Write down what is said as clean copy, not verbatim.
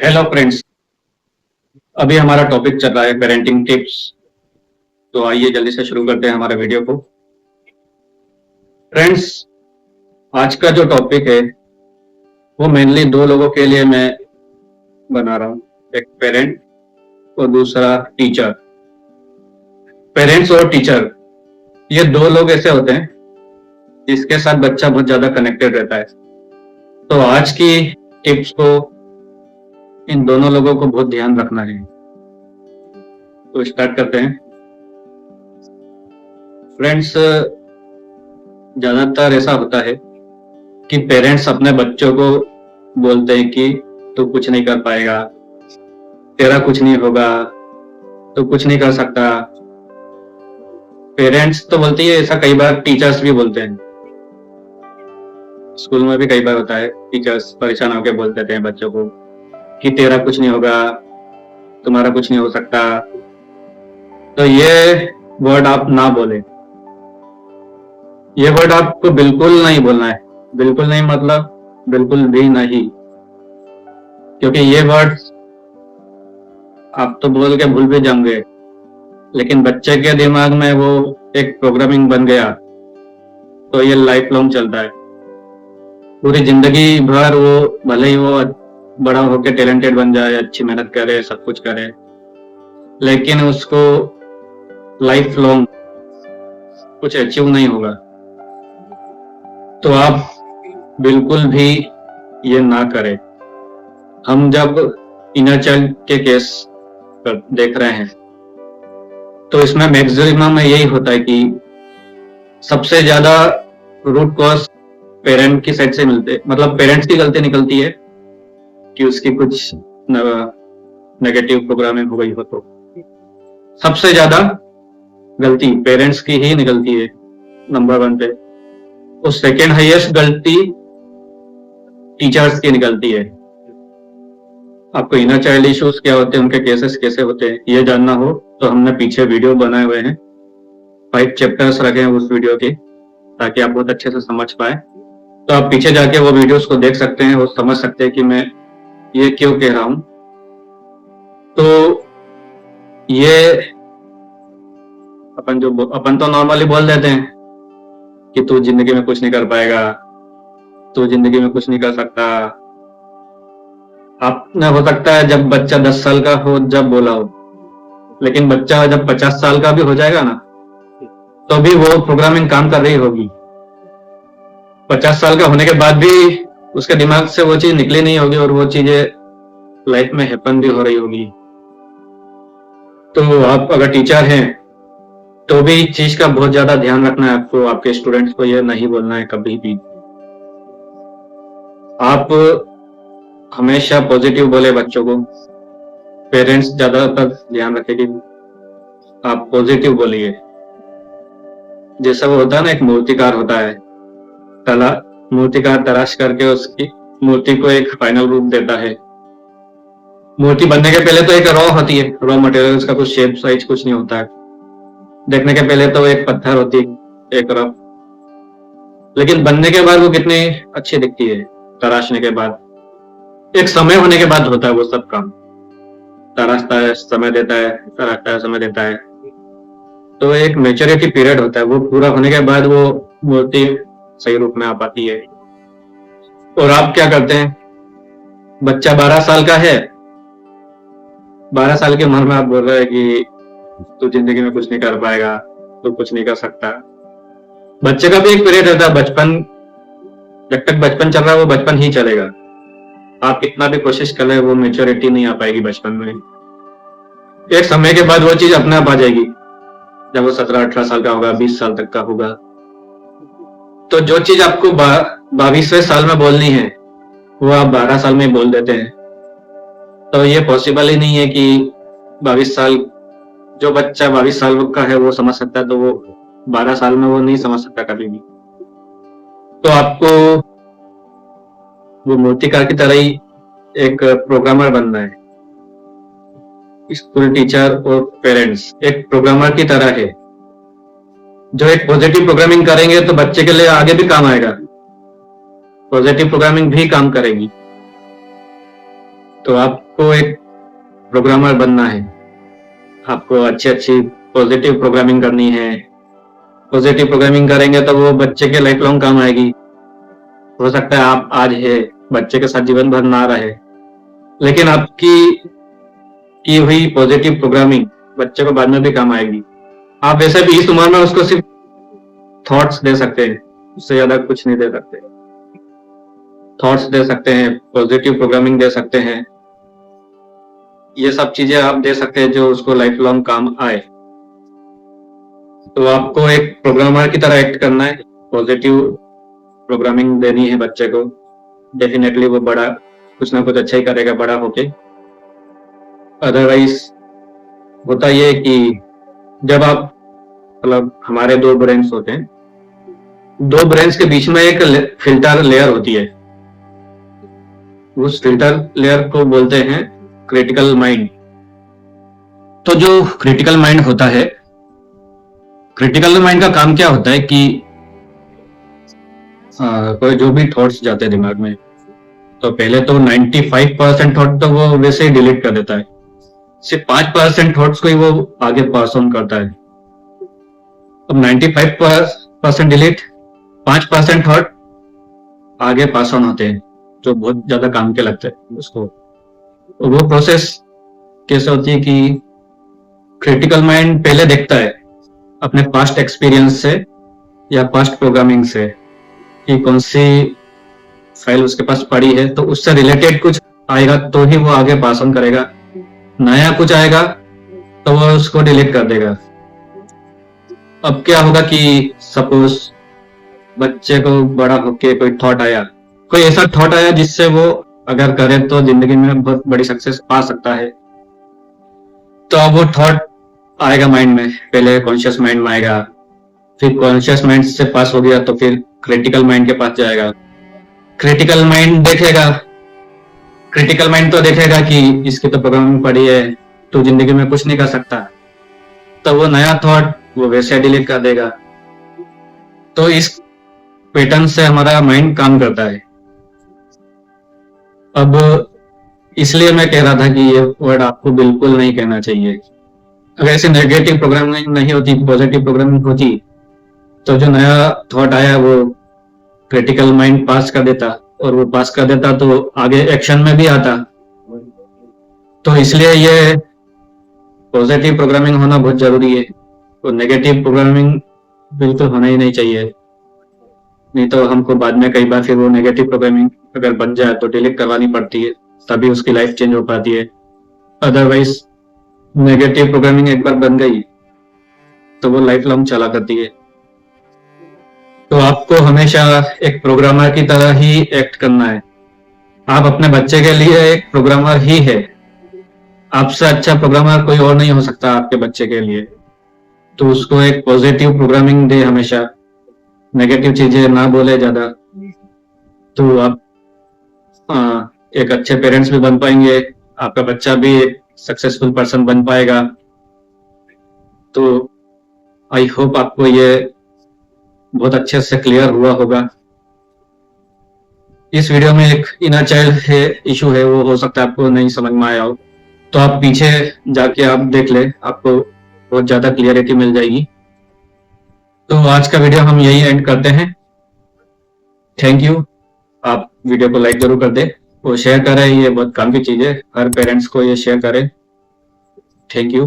Hello friends. अभी हमारा topic चल रहा है पेरेंटिंग टिप्स। तो आइए जल्दी से शुरू करते हैं हमारे वीडियो को। फ्रेंड्स, आज का जो टॉपिक है वो मेनली दो लोगों के लिए मैं बना रहा हूँ। एक पेरेंट और दूसरा टीचर। पेरेंट्स और टीचर ये दो लोग ऐसे होते हैं जिसके साथ बच्चा बहुत ज्यादा कनेक्टेड रहता है। तो आज की टिप्स को इन दोनों लोगों को बहुत ध्यान रखना है। तो स्टार्ट करते हैं। फ्रेंड्स, ज्यादातर ऐसा होता है कि पेरेंट्स अपने बच्चों को बोलते हैं कि तू कुछ नहीं कर पाएगा, तेरा कुछ नहीं होगा, तू कुछ नहीं कर सकता। पेरेंट्स तो बोलती है, ऐसा कई बार टीचर्स भी बोलते हैं। स्कूल में भी कई बार होता है, टीचर्स परेशान होकर बोल देते हैं बच्चों को कि तेरा कुछ नहीं होगा, तुम्हारा कुछ नहीं हो सकता। तो ये वर्ड आप ना बोले। ये वर्ड आपको बिल्कुल नहीं बोलना है। बिल्कुल नहीं मतलब बिल्कुल भी नहीं, क्योंकि ये वर्ड आप तो बोल के भूल भी जाओगे, लेकिन बच्चे के दिमाग में वो एक प्रोग्रामिंग बन गया तो ये लाइफ लॉन्ग चलता है। पूरी जिंदगी भर वो, भले ही वो बड़ा होकर टैलेंटेड बन जाए, अच्छी मेहनत करे, सब कुछ करे, लेकिन उसको लाइफ लॉन्ग कुछ अचीव नहीं होगा। तो आप बिल्कुल भी ये ना करें। हम जब इनर चाइल्ड के केस देख रहे हैं तो इसमें मैक्सिमम यही होता है कि सबसे ज्यादा रूट कॉज पेरेंट की साइड से मिलते, मतलब पेरेंट्स की गलती निकलती है कि उसकी कुछ नेगेटिव प्रोग्रामिंग हो गई हो। तो सबसे ज्यादा गलती पेरेंट्स की ही निकलती है नंबर 1 पे, और सेकेंड हाईएस्ट गलती टीचर्स की निकलती है। आपको इनर चाइल्ड इश्यूज क्या होते हैं, उनके केसेस कैसे होते हैं, ये जानना हो तो हमने पीछे वीडियो बनाए हुए हैं, 5 चैप्टर्स रखे हैं उस वीडियो के, ताकि आप बहुत अच्छे से समझ पाए। तो आप पीछे जाके वो वीडियोस को देख सकते हैं और समझ सकते हैं कि मैं ये क्यों कह रहा हूं। तो ये अपन तो नॉर्मली बोल देते हैं कि तू जिंदगी में कुछ नहीं कर पाएगा, तू जिंदगी में कुछ नहीं कर सकता। आपने हो सकता है जब बच्चा 10 साल का हो जब बोला हो, लेकिन बच्चा जब 50 साल का भी हो जाएगा ना, तो भी वो प्रोग्रामिंग काम कर रही होगी। 50 साल का होने के बाद भी उसके दिमाग से वो चीज निकली नहीं होगी और वो चीजें लाइफ में हैपन भी हो रही होगी। तो आप अगर टीचर हैं तो भी इस चीज का बहुत ज्यादा ध्यान रखना है आपको। आपके स्टूडेंट्स को ये नहीं बोलना है कभी भी। आप हमेशा पॉजिटिव बोले बच्चों को। पेरेंट्स ज्यादातर ध्यान रखें कि आप पॉजिटिव बोलिए। जैसा वो होता है ना, एक मूर्तिकार होता है, मूर्तिकार तराश करके उसकी मूर्ति को एक फाइनल रूप देता है। मूर्ति बनने के पहले तो एक रॉ होती है, रॉ मटेरियल, उसका कुछ शेप साइज कुछ नहीं होता है। देखने के पहले तो एक पत्थर होती है, एक रॉ, लेकिन बनने के बाद वो कितनी अच्छी दिखती है। तराशने के बाद, एक समय होने के बाद होता है वो सब काम। तराशता है, समय देता है, तराशता है, समय देता है, तो एक मैच्योरिटी पीरियड होता है। वो पूरा होने के बाद वो मूर्ति सही रूप में आ पाती है। और आप क्या करते हैं, बच्चा 12 साल का है, 12 साल की उम्र में आप बोल रहे हैं कि तू जिंदगी में कुछ नहीं कर पाएगा, तू कुछ नहीं कर सकता। बच्चे का भी एक पीरियड रहता है, बचपन, जब तक बचपन चल रहा है वो बचपन ही चलेगा। आप कितना भी कोशिश कर रहे, वो मैच्योरिटी नहीं आ पाएगी बचपन में। एक समय के बाद वो चीज अपने आप आ जाएगी, जब वो 17-18 साल का होगा, 20 साल तक का होगा। तो जो चीज आपको 22वें साल में बोलनी है वो आप 12 साल में बोल देते हैं। तो ये पॉसिबल ही नहीं है कि 22 साल, जो बच्चा 22 साल का है वो समझ सकता है, तो वो 12 साल में वो नहीं समझ सकता कभी भी। तो आपको वो मूर्तिकार की तरह ही एक प्रोग्रामर बनना है। स्कूल टीचर और पेरेंट्स एक प्रोग्रामर की तरह है, जो एक पॉजिटिव प्रोग्रामिंग करेंगे तो बच्चे के लिए आगे भी काम आएगा, पॉजिटिव प्रोग्रामिंग भी काम करेगी। तो आपको एक प्रोग्रामर बनना है, आपको अच्छी पॉजिटिव प्रोग्रामिंग करनी है। पॉजिटिव प्रोग्रामिंग करेंगे तो वो बच्चे के लाइफ लॉन्ग काम आएगी। हो सकता है आप आज है, बच्चे के साथ जीवन भर ना रहे, लेकिन आपकी की हुई पॉजिटिव प्रोग्रामिंग बच्चे को बाद में भी काम आएगी। आप वैसे भी इस उम्र में उसको सिर्फ थॉट्स दे सकते हैं, उससे ज्यादा कुछ नहीं दे सकते। थॉट्स दे सकते हैं, पॉजिटिव प्रोग्रामिंग दे सकते हैं, ये सब चीजें आप दे सकते हैं जो उसको लाइफ लॉन्ग काम आए। तो आपको एक प्रोग्रामर की तरह एक्ट करना है, पॉजिटिव प्रोग्रामिंग देनी है बच्चे को। डेफिनेटली वो बड़ा कुछ ना कुछ अच्छा ही करेगा बड़ा होके। अदरवाइज होता ये कि जब आप मतलब हमारे दो ब्रेन्स होते हैं, दो ब्रेन्स के बीच में एक फिल्टर लेयर होती है, उस फिल्टर लेयर को बोलते हैं क्रिटिकल माइंड। तो जो क्रिटिकल माइंड होता है, क्रिटिकल माइंड का काम क्या होता है कि कोई जो भी थॉट्स जाते हैं दिमाग में, तो पहले तो 95% थॉट तो वो वैसे ही डिलीट कर देता है, सिर्फ 5% थॉट्स को ही वो आगे पास ऑन करता है। अब 95% डिलीट, 5% थॉट आगे पास ऑन होते हैं जो बहुत ज्यादा काम के लगते हैं उसको। तो वो प्रोसेस कैसे होती है कि क्रिटिकल माइंड पहले देखता है अपने पास्ट एक्सपीरियंस से या पास्ट प्रोग्रामिंग से कि कौन सी फाइल उसके पास पड़ी है, तो उससे रिलेटेड कुछ आएगा तो ही वो आगे पास ऑन करेगा। नया कुछ आएगा तो वो उसको डिलीट कर देगा। अब क्या होगा कि सपोज बच्चे को बड़ा होके कोई थॉट आया, कोई ऐसा थॉट आया जिससे वो अगर करे तो जिंदगी में बहुत बड़ी सक्सेस पा सकता है, तो अब वो थॉट आएगा माइंड में, पहले कॉन्शियस माइंड में आएगा, फिर कॉन्शियस माइंड से पास हो गया तो फिर क्रिटिकल माइंड के पास जाएगा। क्रिटिकल माइंड देखेगा, क्रिटिकल माइंड तो देखेगा कि इसकी तो प्रोग्रामिंग पड़ी है, तो जिंदगी में कुछ नहीं कर सकता, तो वो नया थॉट वो वैसे डिलीट कर देगा। तो इस पैटर्न से हमारा माइंड काम करता है। अब इसलिए मैं कह रहा था कि ये वर्ड आपको बिल्कुल नहीं कहना चाहिए। अगर ऐसे नेगेटिव प्रोग्रामिंग नहीं होती, पॉजिटिव प्रोग्रामिंग होती, तो जो नया थॉट आया वो क्रिटिकल माइंड पास कर देता, और वो पास कर देता तो आगे एक्शन में भी आता। तो इसलिए ये पॉजिटिव प्रोग्रामिंग होना बहुत जरूरी है, तो नेगेटिव प्रोग्रामिंग बिल्कुल होना ही नहीं चाहिए। नहीं तो हमको बाद में कई बार फिर वो नेगेटिव प्रोग्रामिंग अगर बन जाए तो डिलीट करवानी पड़ती है, तभी उसकी लाइफ चेंज हो पाती है। अदरवाइज नेगेटिव प्रोग्रामिंग एक बार बन गई तो वो लाइफ लॉन्ग चला करती है। तो आपको हमेशा एक प्रोग्रामर की तरह ही एक्ट करना है। आप अपने बच्चे के लिए एक प्रोग्रामर ही है, आपसे अच्छा प्रोग्रामर कोई और नहीं हो सकता आपके बच्चे के लिए। तो उसको एक पॉजिटिव प्रोग्रामिंग दे, हमेशा नेगेटिव चीजें ना बोले ज्यादा, तो आप एक अच्छे पेरेंट्स भी बन पाएंगे, आपका बच्चा भी एक सक्सेसफुल पर्सन बन पाएगा। तो आई होप आपको ये बहुत अच्छे से क्लियर हुआ होगा। इस वीडियो में एक इनर चाइल्ड है इशू है, वो हो सकता है आपको नहीं समझ में आया हो, तो आप पीछे जाके आप देख ले, आपको बहुत ज्यादा क्लियरिटी मिल जाएगी। तो आज का वीडियो हम यही एंड करते हैं। Thank you. आप वीडियो को लाइक जरूर कर दे और शेयर करें, ये बहुत काम की चीज है, हर पेरेंट्स को ये शेयर करें। Thank you.